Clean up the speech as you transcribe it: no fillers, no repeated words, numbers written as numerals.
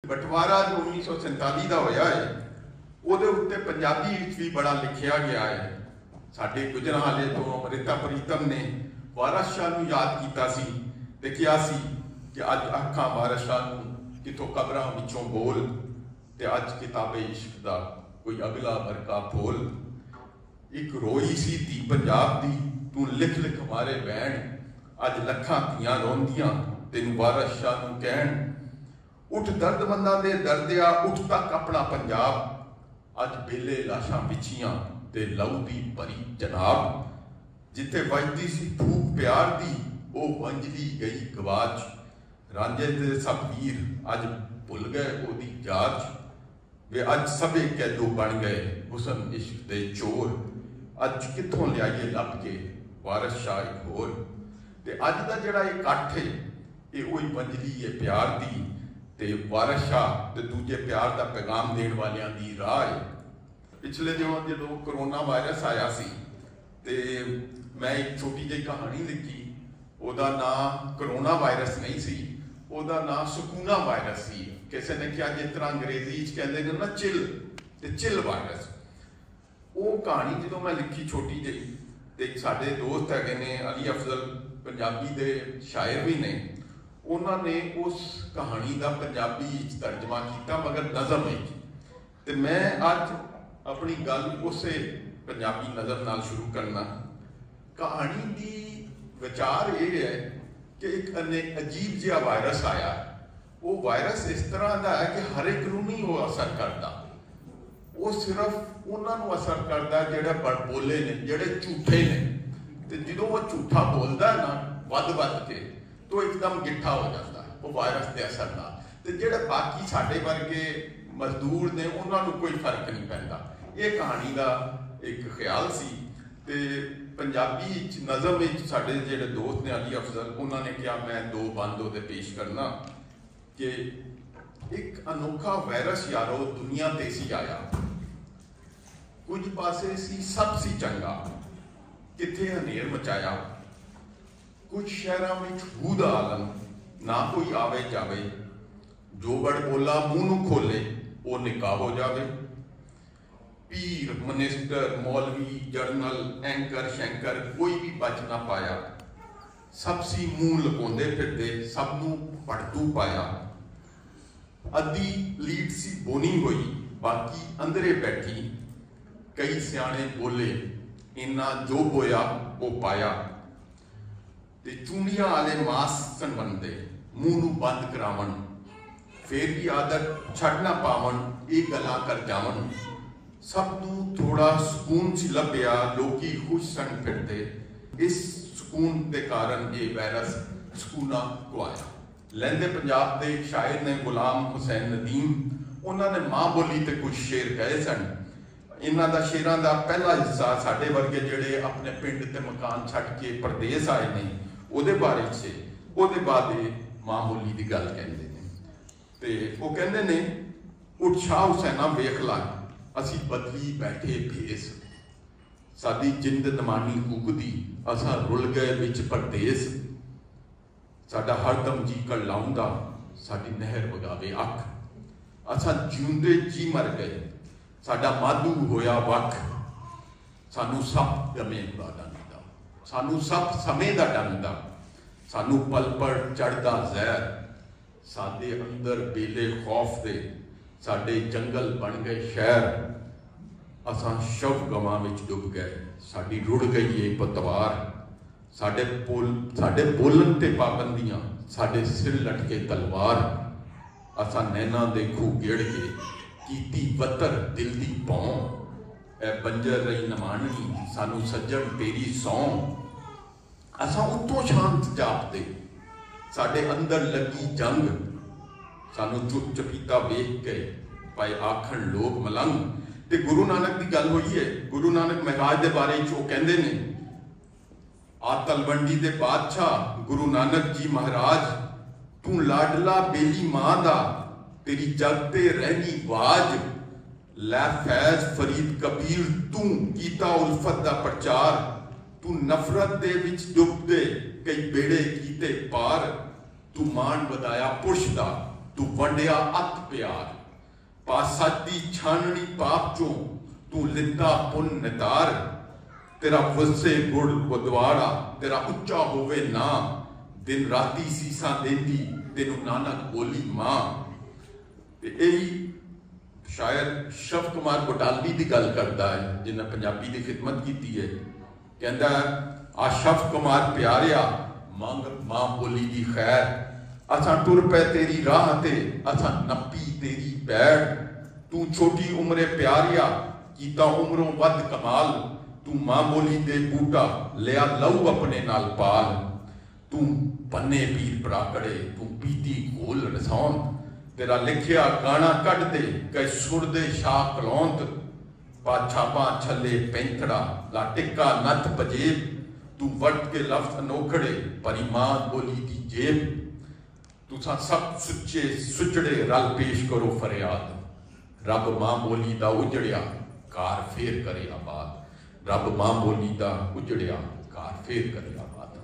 बंटवारा जो 1947 का होया है ਉਹਦੇ ਉੱਤੇ ਪੰਜਾਬੀ ਵਿੱਚ ਵੀ ਬੜਾ ਲਿਖਿਆ ਗਿਆ ਹੈ। ਸਾਡੇ ਗੁਜਰਾਂਵਾਲੇ ਤੋਂ ਅਮ੍ਰਿਤਾ ਪ੍ਰੀਤਮ ਨੇ ਵਾਰਿਸ ਸ਼ਾਹ ਨੂੰ ਯਾਦ ਕੀਤਾ ਸੀ ਤੇ ਕਿਹਾ ਸੀ ਕਿ ਅੱਜ ਅੱਖਾਂ ਵਾਰਿਸ ਸ਼ਾਹ ਨੂੰ ਕਿਤੋਂ ਕਬਰਾਂ ਵਿੱਚੋਂ ਬੋਲ ਤੇ ਅੱਜ ਕਿਤਾਬੇ ਇਸ਼ਕ ਦਾ ਕੋਈ ਅਗਲਾ ਵਰਕਾ ਫੋਲ। ਇੱਕ ਰੋਈ ਸੀ ਧੀ ਪੰਜਾਬ ਦੀ ਤੂੰ ਲਿਖ ਲਿਖ ਮਾਰੇ ਬੈਣ ਅੱਜ ਲੱਖਾਂ ਧੀਆਂ ਰੋਂਦੀਆਂ ਤੈਨੂੰ ਵਾਰਿਸ ਸ਼ਾਹ ਨੂੰ ਕਹਿਣ ਉੱਠ ਦਰਦਮੰਦਾਂ ਦੇ ਦਰਦਿਆ ਉੱਠ ਤੱਕ ਆਪਣਾ ਪੰਜਾਬ अज बेले लाशां पिछियां ते लहू दी भरी जनाब जिथे वजदी सी फूक प्यार दी ओ वंजली गई गवाच रांझे दे सब वीर अज भुल गए ओदी जाच वे अज सबे कैदो बन गए हुसन इश्क दे चोर अज कित्थों लियाइए लभ के वारिस शाह एक होर ते अज दा जिहड़ा इकट्ठ है ये ओही वंजली है प्यार दी ते वारिस शाह ते दूजे प्यार का पैगाम देने वालियां दी राह है। पिछले दिनों जो करोना वायरस आया सी ते मैं एक छोटी जी कहानी लिखी ओदा नाम करोना वायरस नहीं सी ओदा नाम सुकूना वायरस सी। किसी ने कहा जिस तरह अंग्रेजी कहते हैं ना चिल वायरस वो कहानी जो मैं लिखी छोटी जी ते साडे दोस्त है ने अली अफजल पंजाबी दे शायर भी ने उन्होंने उस कहानी का पंजाबी तर्जमा किया मगर नज़म तो मैं अज अपनी गल उस पंजाबी नज़म नाल शुरू करना। कहानी की विचार ये है कि एक अजीब जिहा वायरस आया वो वायरस इस तरह का है कि हर एक नूं नहीं वो असर करता वो सिर्फ उन्होंने असर करता जिहड़े बड़बोले ने जिहड़े झूठे ने तो जो वो झूठा बोलता है ना वध के तो एकदम गिट्ठा हो जाता है वो वायरस के असर ना तो जो बाकी साढ़े वर्गे मजदूर ने उन्होंने कोई फर्क नहीं पैंदा। ये कहानी का एक ख्याल सी ते पंजाबी नज़म साढ़े जो दोस्त ने अली अफजल उन्होंने कहा मैं दो बंद होते पेश करना कि एक अनोखा वायरस यारो दुनिया ते सी आया कुछ पासे सी सब सी चंगा किथे हनेर मचाया कुछ शहरों में हूद आलम ना कोई आवे जावे जो बड़ बोला मुंह नूं खोले वो निकाह हो जावे पीर मिनिस्टर मौलवी जर्नल एंकर शैंकर कोई भी बच ना पाया सब सी मुंह लुकाउंदे फिरदे सब नूं पड़तू पाया अद्धी लीड सी बोनी हुई बाकी अंदरे बैठी कई सियाणे बोले इन्ना जो बोया वो पाया ते चूड़ियां वाले मास सन बनते मुंह नूं बंद करावन फिर भी आदत छड़ना पावन ये गला कर जावन सब नूं थोड़ा सुकून सी लभ्या लोकी खुश सन फिरते इस सुकून के कारण ये वायरस सुकूना को आया। लहंदे पंजाब के एक शायर ने गुलाम हुसैन नदीम उन्होंने माँ बोली ते कुछ शेर कहे सन इन्हां दा शेरां दा पहला हिस्सा साडे वर्गे जिहड़े अपने पिंड ते मकान छड्ड के परदेस आए ने ਉਹਦੇ ਬਾਰੇ से ਉਹਦੇ बाद मामूली की गल कहते हैं तो वो कहते ने उत्साह हुसैना वेख ला असी बदली बैठे भेस साडी जिंद नमानी उगदी असा रुल गए विच परदेस साडा हरदम जी कर लाउंदा साडी नहर वगावे अख असा जिउंदे जी मर गए साडा माधू होया वख सानू सब गमे दा डंदा सानू सब समय दा डंदा सानू पल पर चढ़दा जहर साडे अंदर बेले खौफ दे साडे जंगल बन गए शहर असां शव गवां विच डुब गए साडी रुड़ गई है पतवार साडे बोलन ते पाबंदियां साडे सिर लटके तलवार असां नैना दे खूह गेड़ के कीती वतर दिल दी पौं ए बंजर रही नमानी सानू सज्जन तेरी सौं असां उतों शांत जापते साडे अंदर लगी जंग सानू चुप चपीता वेख गए पाए आखण लोग मलंग ते गुरु नानक की गल हुई है। गुरु नानक महराज के बारे वो कहते हैं आ तलवंडी दे बादशाह गुरु नानक जी महाराज तू लाडला बेली मां दा तेरी जग ते रहनी वाज लै फैज फरीद कबीर तू कीता उल्फत दा प्रचार तू नफरत दे विच डुब दे कई बेड़े कीते पार तू मान वधाया पुरुष दा तू वंडिया अत प्यार, पासत दी छाननी पाप चों तू लिता पुन नितार। तेरा वसे गुड़ गुदवाड़ा, तेरा उच्चा होवे नाम, दिन राती सीसा देंदी तेनू नानक बोली मां। ते यही शायर शव कुमार बटालवी की गल करता है, जिन्हें पंजाबी की खिदमत की है। कहता आ शव कुमार प्यारिया, मंग मां बोली दी खैर, असा टुर पै तेरी राह ते, असा नपी तेरी पैड़। तू छोटी उम्रे प्यारिया, कीता उम्रों वध कमाल, तू मां बोली दे बूटा, लिया लहू अपने नाल पाल। तू बन्ने पीर पराकड़े, तू पीती घोल रसौन, तेरा लिखिया गाना कट दे कै सुर दे शाह कलौंत। पाछापा छले पैंथड़ा, ला टिक्का नथ पजेब, तू वट के लफ्ज अनोखड़े, परी मां बोली दी जेब। तुसा सब सुच्चे सुचड़े रल पेश करो फरियाद, रब मां बोली दा उजड़िया कार फेर करे आबाद। रब मां बोली दा उजड़िया कार फेर करे आबाद।